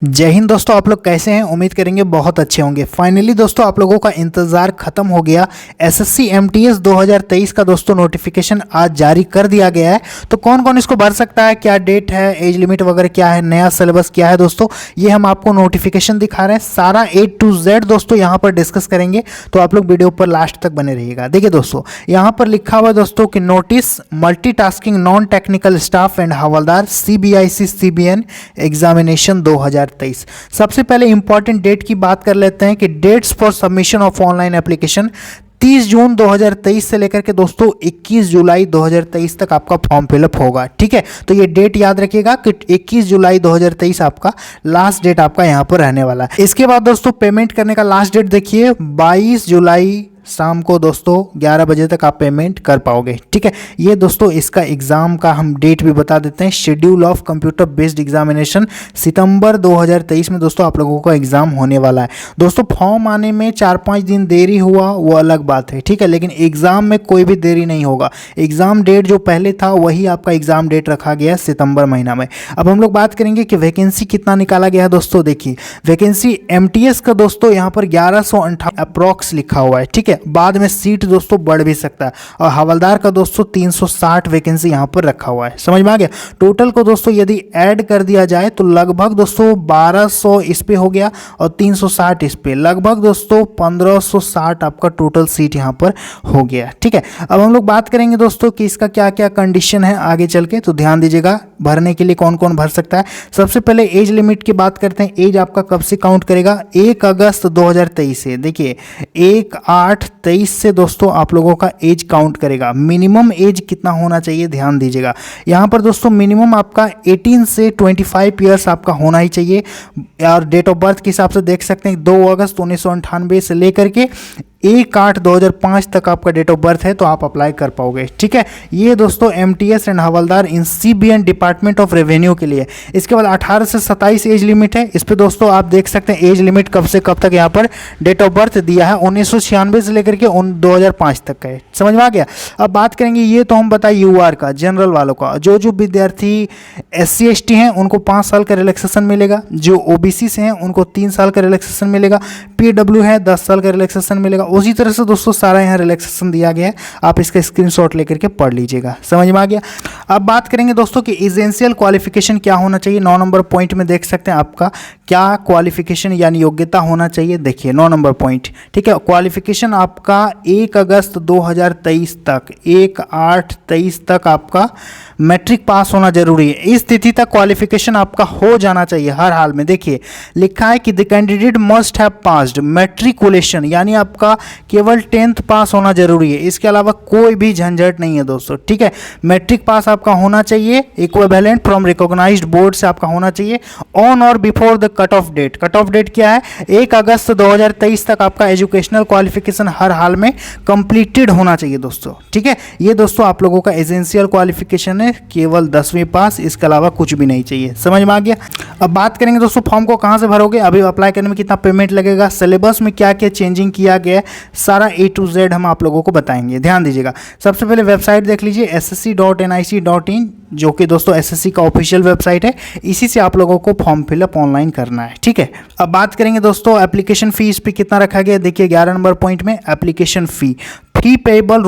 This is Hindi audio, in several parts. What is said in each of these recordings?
जय हिंद दोस्तों, आप लोग कैसे हैं? उम्मीद करेंगे बहुत अच्छे होंगे। फाइनली दोस्तों आप लोगों का इंतज़ार खत्म हो गया। एसएससी एमटीएस 2023 का दोस्तों नोटिफिकेशन आज जारी कर दिया गया है। तो कौन कौन इसको भर सकता है, क्या डेट है, एज लिमिट वगैरह क्या है, नया सिलेबस क्या है दोस्तों, ये हम आपको नोटिफिकेशन दिखा रहे हैं। सारा A to Z दोस्तों यहाँ पर डिस्कस करेंगे, तो आप लोग वीडियो पर लास्ट तक बने रहिएगा। देखिए दोस्तों, यहाँ पर लिखा हुआ दोस्तों कि notice multitasking non technical staff and havildar CBIC CBN examination 2023। सबसे पहले इंपॉर्टेंट डेट की बात कर लेते हैं कि dates for submission of online application 30 June 2023 से लेकर के दोस्तों 21 जुलाई 2023 तक आपका फॉर्म फिलअप होगा। ठीक है, तो ये डेट याद रखिएगा कि 21 जुलाई 2023 आपका लास्ट डेट आपका यहाँ पर रहने वाला है। इसके बाद दोस्तों पेमेंट करने का लास्ट डेट देखिए 22 जुलाई शाम को दोस्तों 11 बजे तक आप पेमेंट कर पाओगे। ठीक है, ये दोस्तों इसका एग्ज़ाम का हम डेट भी बता देते हैं। Schedule of computer based examination सितंबर 2023 में दोस्तों आप लोगों का एग्ज़ाम होने वाला है। दोस्तों फॉर्म आने में 4-5 दिन देरी हुआ वो अलग बात है, ठीक है, लेकिन एग्ज़ाम में कोई भी देरी नहीं होगा। एग्ज़ाम डेट जो पहले था वही आपका एग्ज़ाम डेट रखा गया है सितंबर महीना में। अब हम लोग बात करेंगे कि वैकेंसी कितना निकाला गया है दोस्तों। देखिए वैकेंसी एमटीएस का दोस्तों यहाँ पर 1158 अप्रॉक्स लिखा हुआ है। ठीक है, बाद में सीट दोस्तों बढ़ भी सकता है। और हवलदार का दोस्तों 360 वैकेंसी यहाँ पर रखा हुआ है। समझ में आ गया? टोटल को दोस्तों यदि ऐड कर दिया जाए तो लगभग दोस्तों 1200 इस पे हो गया और 360 इस पे, लगभग दोस्तों 1560 आपका टोटल सीट यहाँ पर हो गया। ठीक है, अब हम लोग बात करेंगे दोस्तों कि इसका क्या क्या कंडीशन है आगे चल के, तो ध्यान दीजिएगा भरने के लिए कौन कौन भर सकता है। सबसे पहले एज लिमिट की बात करते हैं। एज आपका कब से काउंट करेगा? 1 अगस्त 2023 से। देखिए 1/8/23 से दोस्तों आप लोगों का एज काउंट करेगा। मिनिमम एज कितना होना चाहिए ध्यान दीजिएगा। यहाँ पर दोस्तों मिनिमम आपका 18 से 25 ईयर्स आपका होना ही चाहिए। और डेट ऑफ बर्थ के हिसाब से देख सकते हैं 2 अगस्त 1998 से लेकर के 1/8/2005 तक आपका डेट ऑफ बर्थ है, तो आप अप्लाई कर पाओगे। ठीक है, ये दोस्तों MTS and havildar in CBN department of revenue के लिए। इसके बाद 18 से 27 एज लिमिट है। इस पे दोस्तों आप देख सकते हैं एज लिमिट कब से कब तक यहाँ पर डेट ऑफ बर्थ दिया है, 1996 से लेकर के 2005 तक का है। समझ में आ गया? अब बात करेंगे, ये तो हम बताए UR का, जनरल वालों का। जो विद्यार्थी SC ST हैं उनको 5 साल का रिलैक्सेशन मिलेगा। जो OBC से हैं उनको 3 साल का रिलैक्सेशन मिलेगा। PW है 10 साल का रिलैक्सेशन मिलेगा। उसी तरह से दोस्तों सारा यहाँ रिलैक्सेशन दिया गया है, आप इसका स्क्रीनशॉट लेकर के पढ़ लीजिएगा। समझ में आ गया? अब बात करेंगे दोस्तों कि एसेंशियल क्वालिफिकेशन क्या होना चाहिए। 9 नंबर पॉइंट में देख सकते हैं आपका क्या क्वालिफिकेशन यानी योग्यता होना चाहिए। देखिए 9 नंबर पॉइंट, ठीक है, क्वालिफिकेशन आपका 1 अगस्त 2023 तक, 1/8/23 तक आपका मैट्रिक पास होना जरूरी है। इस तिथि तक क्वालिफिकेशन आपका हो जाना चाहिए हर हाल में। देखिए लिखा है कि the candidate must have passed matriculation, यानी आपका केवल 10th पास होना जरूरी है। इसके अलावा कोई भी झंझट नहीं है दोस्तों। ठीक है, मैट्रिक पास आपका होना चाहिए, इक्विवेलेंट फ्रॉम रिकॉग्नाइज्ड बोर्ड से आपका होना चाहिए ऑन और before the cut off date. Cut off date क्या है? 1 अगस्त 2023 तक आपका एजुकेशनल क्वालिफिकेशन हर हाल में कंप्लीटेड होना चाहिए दोस्तों। ठीक है, ये दोस्तों आप लोगों का एसेंशियल क्वालिफिकेशन है, केवल 10वीं पास, इसके अलावा कुछ भी नहीं चाहिए। समझ में आ गया? अब बात करेंगे दोस्तों फॉर्म को कहाँ से भरोगे, अभी अप्लाई करने में कितना पेमेंट लगेगा, सिलेबस में क्या क्या चेंजिंग किया गया है, सारा A to Z हम आप लोगों को बताएंगे। ध्यान दीजिएगा। सबसे पहले वेबसाइट देख लीजिए ssc.nic.in, जो कि दोस्तों एसएससी का ऑफिशियल वेबसाइट है। इसी से आप लोगों को फॉर्म फिलअप ऑनलाइन करना है। ठीक है, अब बात करेंगे दोस्तों एप्लीकेशन फीस पे कितना रखा गया। देखिए 11 नंबर पॉइंट में एप्लीकेशन फी पेएबल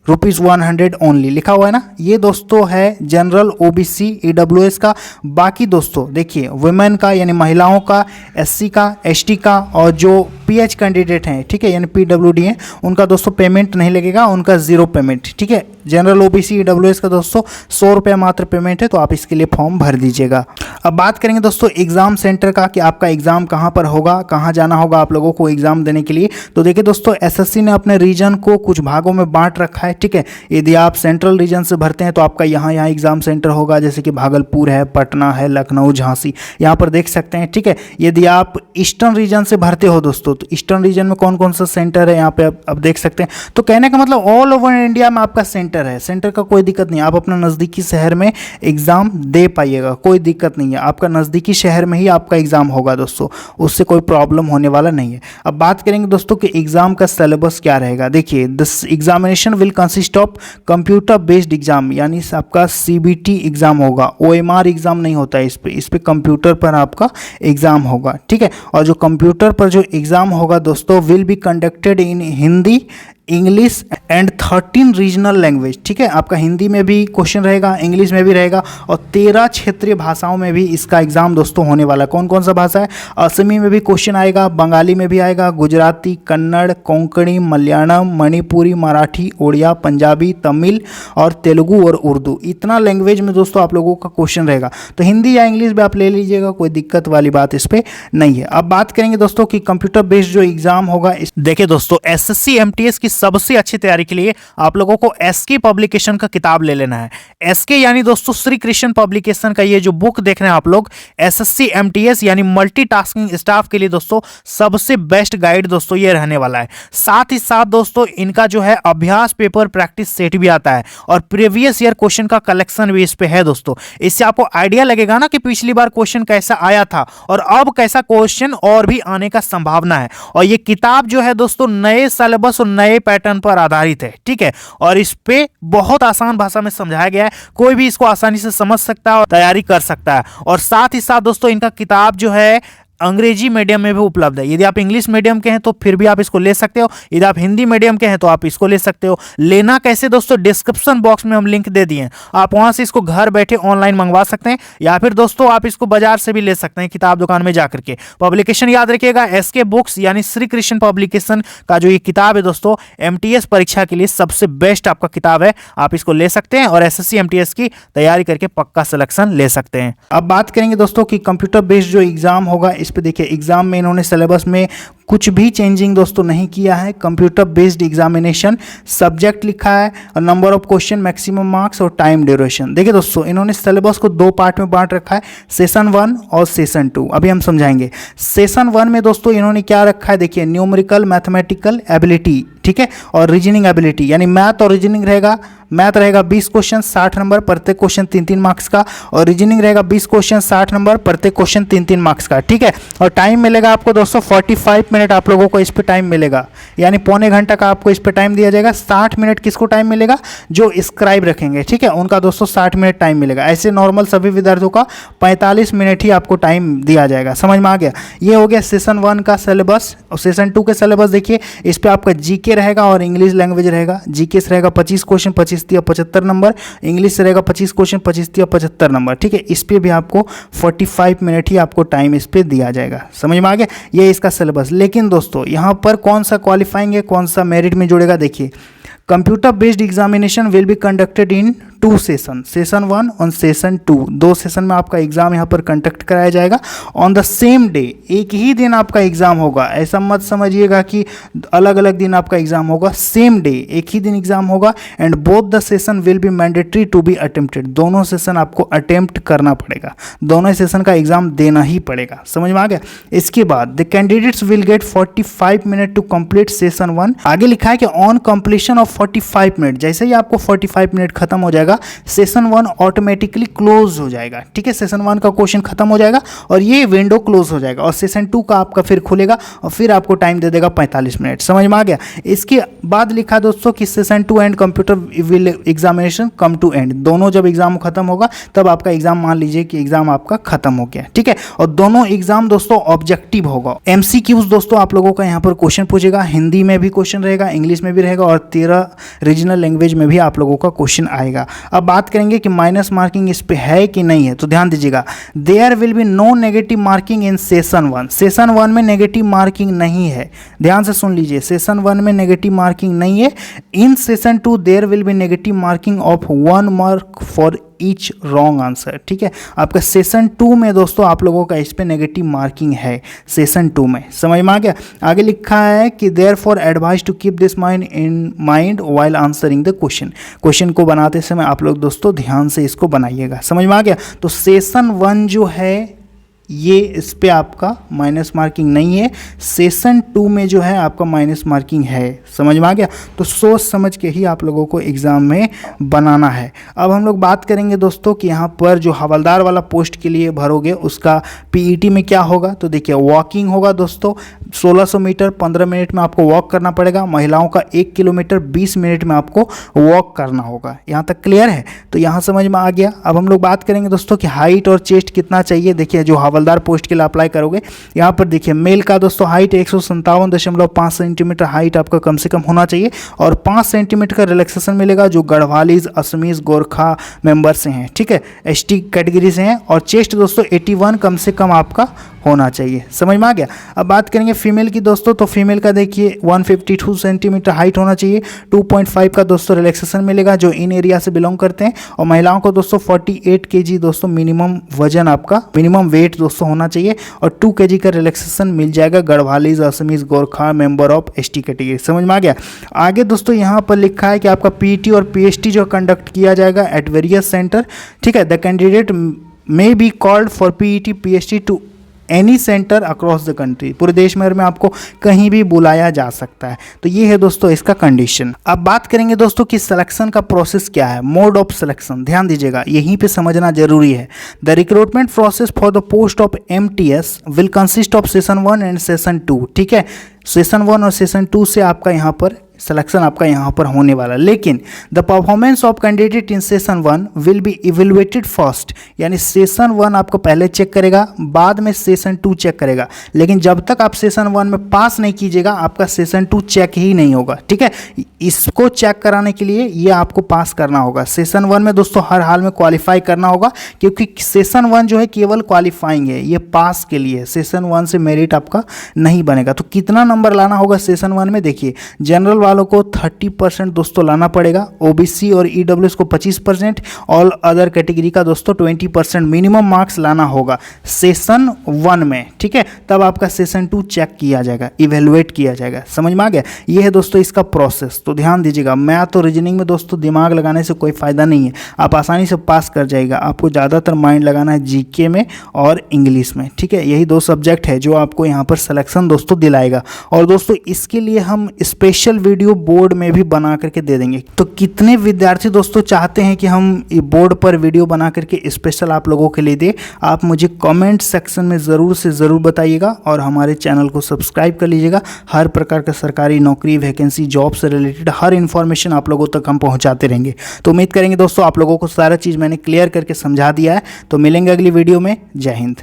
₹100 ओनली लिखा हुआ है ना। ये दोस्तों है जनरल OBC EWS का। बाकी दोस्तों देखिए वुमेन का यानी महिलाओं का, SC का, ST का और जो PH कैंडिडेट हैं, ठीक है, यानी PWD हैं, उनका दोस्तों पेमेंट नहीं लगेगा, उनका 0 पेमेंट। ठीक है, जनरल OBC EWS का दोस्तों 100 रुपये मात्र पेमेंट है, तो आप इसके लिए फॉर्म भर दीजिएगा। अब बात करेंगे दोस्तों एग्जाम सेंटर का कि आपका एग्जाम कहाँ पर होगा, कहाँ जाना होगा आप लोगों को एग्जाम देने के लिए। तो देखिए दोस्तों SSC ने अपने रीजन को कुछ भागों में बांट रखा है। ठीक है, यदि आप सेंट्रल रीजन से भरते हैं तो आपका यहाँ एग्जाम सेंटर होगा, जैसे कि भागलपुर है, पटना है, लखनऊ, झांसी, यहाँ पर देख सकते हैं। ठीक है, यदि आप ईस्टर्न रीजन से भरते हो दोस्तों तो ईस्टर्न रीजन में कौन कौन सा सेंटर है यहाँ पे आप देख सकते हैं। तो कहने का मतलब ऑल ओवर इंडिया में आपका सेंटर है। सेंटर का कोई दिक्कत नहीं, आप अपना नज़दीकी शहर में एग्जाम दे पाइएगा, कोई दिक्कत नहीं नहीं है, आपका नज़दीकी शहर में ही आपका एग्ज़ाम होगा दोस्तों, उससे कोई प्रॉब्लम होने वाला नहीं है। अब बात करेंगे दोस्तों कि एग्ज़ाम का सिलेबस क्या रहेगा। देखिए, this examination will consist of computer based exam, यानी आपका CBT एग्ज़ाम होगा, OMR एग्ज़ाम नहीं होता है इस पे कंप्यूटर पर आपका एग्ज़ाम होगा, ठीक है। और जो कंप्यूटर पर जो एग्ज़ाम होगा दोस्तों will be conducted in Hindi, English and 13 regional language, ठीक है। आपका हिंदी में भी क्वेश्चन रहेगा, इंग्लिश में भी रहेगा और 13 क्षेत्रीय भाषाओं में भी इसका एग्जाम दोस्तों होने वाला है। कौन कौन सा भाषा है? असमी में भी क्वेश्चन आएगा, बंगाली में भी आएगा, गुजराती, कन्नड़, कोंकणी, मलयालम, मणिपुरी, मराठी, उड़िया, पंजाबी, तमिल और तेलुगु और उर्दू, इतना लैंग्वेज में दोस्तों आप लोगों का क्वेश्चन रहेगा। तो हिंदी या इंग्लिश भी आप ले लीजिएगा, कोई दिक्कत वाली बात इस पर नहीं है। अब बात करेंगे दोस्तों कि कंप्यूटर बेस्ड जो एग्जाम होगा, देखिए दोस्तों SSC MTS की सबसे अच्छी तैयारी के लिए आप लोगों को SK पब्लिकेशन का किताब ले लेना है। SK यानी दोस्तों श्री कृष्ण पब्लिकेशन का ये जो बुक देख रहे हैं आप लोग, SSC MTS यानी मल्टीटास्किंग स्टाफ के लिए दोस्तों सबसे बेस्ट गाइड दोस्तों ये रहने वाला है। साथ ही साथ दोस्तों इनका जो है अभ्यास पेपर प्रैक्टिस सेट भी आता है और प्रीवियस ईयर क्वेश्चन का कलेक्शन भी इस पे है दोस्तों। इससे आपको आइडिया लगेगा ना कि पिछली बार क्वेश्चन कैसा आया था और अब कैसा क्वेश्चन और भी आने का संभावना है। और ये किताब जो है दोस्तों नए सिलेबस और नए पैटर्न पर आधारित है, ठीक है। और इस पे बहुत आसान भाषा में समझाया गया है, कोई भी इसको आसानी से समझ सकता है और तैयारी कर सकता है। और साथ ही साथ दोस्तों इनका किताब जो है अंग्रेजी मीडियम में भी उपलब्ध है। यदि आप इंग्लिश मीडियम के हैं तो फिर भी आप इसको ले सकते हो, यदि आप हिंदी मीडियम के हैं तो आप इसको ले सकते हो। लेना कैसे दोस्तों, डिस्क्रिप्शन बॉक्स में हम लिंक दे दिए हैं, आप वहां से इसको घर बैठे ऑनलाइन मंगवा सकते हैं या फिर दोस्तों आप इसको बाजार से भी ले सकते हैं, किताब दुकान में जाकर के। पब्लिकेशन याद रखिएगा SK बुक्स यानी श्री कृष्ण पब्लिकेशन का जो ये किताब है दोस्तों MTS परीक्षा के लिए सबसे बेस्ट आपका किताब है, आप इसको ले सकते हैं और SSC MTS की तैयारी करके पक्का सिलेक्शन ले सकते हैं। अब बात करेंगे दोस्तों कि कंप्यूटर बेस्ड जो एग्जाम होगा, इस पे देखिए एग्जाम में इन्होंने सिलेबस में कुछ भी चेंजिंग दोस्तों नहीं किया है। कंप्यूटर बेस्ड एग्जामिनेशन, सब्जेक्ट लिखा है और number of question, maximum marks और टाइम ड्यूरेशन। देखिए दोस्तों इन्होंने सिलेबस को 2 पार्ट में बांट रखा है, सेशन 1 और सेशन 2। अभी हम समझाएंगे। सेशन 1 में दोस्तों इन्होंने क्या रखा है, देखिए न्यूमेरिकल मैथमेटिकल एबिलिटी, ठीक है, और रीजनिंग एबिलिटी, यानी मैथ और रीजनिंग रहेगा। मैथ रहेगा 20 क्वेश्चन 60 नंबर, प्रत्येक क्वेश्चन 3-3 मार्क्स का, और रीजनिंग रहेगा 20 क्वेश्चन 60 नंबर, प्रत्येक क्वेश्चन 3-3 मार्क्स का, ठीक है। और टाइम मिलेगा आपको दोस्तों 45 मिनट आप लोगों को इस पे टाइम मिलेगा, यानी पौने घंटा का आपको इस पे टाइम दिया जाएगा। 60 मिनट किसको टाइम मिलेगा, जो स्क्राइब रखेंगे, ठीक है, उनका दोस्तों 60 मिनट टाइम मिलेगा। ऐसे नॉर्मल सभी विद्यार्थियों का 45 मिनट ही आपको टाइम दिया जाएगा। समझ में आ गया? ये हो गया सेशन 1 का सिलेबस। और सेशन 2 के सिलेबस देखिए, इस पे आपका GK रहेगा और इंग्लिश लैंग्वेज रहेगा। GK से रहेगा 25 क्वेश्चन 25 या 75 नंबर, इंग्लिश से रहेगा 25 क्वेश्चन 25 या 75 नंबर, ठीक है। इस पे भी आपको 45 मिनट ही आपको टाइम इस पे दिया जाएगा। समझ में आ गया? ये इसका सिलेबस। लेकिन दोस्तों यहाँ पर कौन सा क्वालिफाइंग है, कौन सा मेरिट में जुड़ेगा, देखिए computer based examination will be conducted in 2 session, session 1 और सेशन 2। 2 सेशन में आपका एग्जाम यहाँ पर कंडक्ट कराया जाएगा ऑन द सेम डे। एक ही दिन आपका एग्जाम होगा, ऐसा मत समझिएगा कि अलग अलग दिन आपका एग्जाम होगा, सेम डे एक ही दिन एग्जाम होगा। And both the session will be mandatory to be attempted, दोनों सेशन आपको अटेम्प्ट करना पड़ेगा, दोनों सेशन का एग्जाम देना ही पड़ेगा। समझ में आ गया? इसके बाद the candidates will get 45 minute to complete session 1। आगे लिखा है कि ऑन कंप्लीशन ऑफ 45 मिनट, जैसे ही आपको 45 मिनट खत्म हो जाएगा, सेशन 1 ऑटोमेटिकली क्लोज हो जाएगा, ठीक है। सेशन 1 का क्वेश्चन खत्म हो जाएगा और ये विंडो क्लोज हो जाएगा और सेशन 2 का आपका फिर खुलेगा और फिर आपको टाइम दे देगा 45 मिनट। समझ में आ गया? इसके बाद लिखा दोस्तों कि session 2 and computer will examination come to end, दोनों जब एग्जाम खत्म होगा तब आपका एग्जाम, मान लीजिए कि एग्जाम आपका खत्म हो गया, ठीक है। और दोनों एग्जाम दोस्तों ऑब्जेक्टिव होगा। MCQs दोस्तों आप लोगों का यहाँ पर क्वेश्चन पूछेगा, हिंदी में भी क्वेश्चन रहेगा, इंग्लिश में भी रहेगा और 13 रीजनल लैंग्वेज में भी आप लोगों का क्वेश्चन आएगा। अब बात करेंगे कि माइनस मार्किंग इस पे है कि नहीं है, तो ध्यान दीजिएगा, there will be no negative marking in session 1। Session 1 में नेगेटिव मार्किंग नहीं है, ध्यान से सुन लीजिए, सेशन 1 में नेगेटिव मार्किंग नहीं है। In session 2 there will be negative marking of 1 mark for each wrong answer, ठीक है। आपका सेशन 2 में दोस्तों आप लोगों का इस पे नेगेटिव मार्किंग है सेशन 2 में। समझ में आ गया? आगे लिखा है कि therefore advise to keep this mind in mind while answering the question. Question को बनाते समय आप लोग दोस्तों ध्यान से इसको बनाइएगा। समझ में आ गया? तो सेशन 1 जो है ये इस पे आपका माइनस मार्किंग नहीं है। सेशन 2 में जो है आपका माइनस मार्किंग है। समझ में आ गया? तो सोच समझ के ही आप लोगों को एग्ज़ाम में बनाना है। अब हम लोग बात करेंगे दोस्तों कि यहाँ पर जो हवलदार वाला पोस्ट के लिए भरोगे उसका पीईटी में क्या होगा। तो देखिए वॉकिंग होगा दोस्तों, 1600 मीटर 15 मिनट में आपको वॉक करना पड़ेगा। महिलाओं का 1 किलोमीटर 20 मिनट में आपको वॉक करना होगा। यहाँ तक क्लियर है? तो यहाँ समझ में आ गया। अब हम लोग बात करेंगे दोस्तों कि हाइट और चेस्ट कितना चाहिए। देखिए जो हवलदार पोस्ट के लिए अप्लाई करोगे, यहाँ पर देखिए मेल का दोस्तों हाइट 157.5 सेंटीमीटर हाइट आपका कम से कम होना चाहिए और 5 सेंटीमीटर का रिलैक्सेशन मिलेगा जो गढ़वालीज, असमीज, गोरखा मेंबर से हैं, ठीक है, एसटी कैटेगरी से हैं। और चेस्ट दोस्तों 81 कम से कम आपका होना चाहिए। समझ में आ गया? अब बात करेंगे फीमेल की दोस्तों, तो फीमेल का देखिए 152 सेंटीमीटर हाइट होना चाहिए, 2.5 का दोस्तों रिलैक्सेशन मिलेगा जो इन एरिया से बिलोंग करते हैं। और महिलाओं को दोस्तों 48 kg दोस्तों मिनिमम वजन आपका, मिनिमम वेट दोस्तों होना चाहिए और 2 kg का रिलैक्सेशन मिल जाएगा Garhwalis, Assamese, Gorkha member of ST category. समझ में आ गया? आगे दोस्तों यहाँ पर लिखा है कि आपका पीटी और पीएचटी जो कंडक्ट किया जाएगा एट वेरियस सेंटर, ठीक है। The candidate may be called for PET PHT to any center across the country. पूरे देश भर में आपको कहीं भी बुलाया जा सकता है। तो ये है दोस्तों इसका कंडीशन। अब बात करेंगे दोस्तों कि सिलेक्शन का प्रोसेस क्या है, मोड ऑफ सिलेक्शन। ध्यान दीजिएगा, यहीं पे समझना जरूरी है। The recruitment process for the post of MTS will consist of session 1 and session 2, ठीक है। सेशन 1 और सेशन 2 से आपका यहाँ पर सिलेक्शन आपका यहाँ पर होने वाला। लेकिन the performance of candidate in session 1 will be evaluated first, यानी सेशन 1 आपको पहले चेक करेगा, बाद में सेशन 2 चेक करेगा। लेकिन जब तक आप सेशन 1 में पास नहीं कीजिएगा आपका सेशन 2 चेक ही नहीं होगा, ठीक है। इसको चेक कराने के लिए ये आपको पास करना होगा। सेशन 1 में दोस्तों हर हाल में क्वालिफाई करना होगा, क्योंकि सेशन 1 जो है केवल क्वालिफाइंग है, ये पास के लिए। सेशन 1 से मेरिट आपका नहीं बनेगा। तो कितना नंबर लाना होगा सेशन 1 में? देखिए जनरल वालों को 30% दोस्तों लाना पड़ेगा, ओबीसी और ईडब्ल्यूएस को 25%, ऑल अदर कैटेगरी का दोस्तों 20% मिनिमम मार्क्स लाना होगा सेशन 1 में, ठीक है। तब आपका सेशन 2 चेक किया जाएगा, इवेलुएट किया जाएगा। समझ में आ गया? ये है दोस्तों इसका प्रोसेस। तो ध्यान दीजिएगा, मैथ और रीजनिंग में दोस्तों दिमाग लगाने से कोई फायदा नहीं है, आप आसानी से पास कर जाएगा। आपको ज़्यादातर माइंड लगाना है जीके में और इंग्लिश में, ठीक है। यही 2 सब्जेक्ट है जो आपको यहाँ पर सिलेक्शन दोस्तों दिलाएगा। और दोस्तों इसके लिए हम स्पेशल वीडियो बोर्ड में भी बना करके दे देंगे। तो कितने विद्यार्थी दोस्तों चाहते हैं कि हम बोर्ड पर वीडियो बना करके स्पेशल आप लोगों के लिए दे, आप मुझे कमेंट सेक्शन में ज़रूर से ज़रूर बताइएगा और हमारे चैनल को सब्सक्राइब कर लीजिएगा। हर प्रकार का सरकारी नौकरी, वैकेंसी, जॉब से रिलेटेड हर इन्फॉर्मेशन आप लोगों तक हम पहुंचाते रहेंगे। तो उम्मीद करेंगे दोस्तों आप लोगों को सारा चीज़ मैंने क्लियर करके समझा दिया है। तो मिलेंगे अगली वीडियो में। जय हिंद।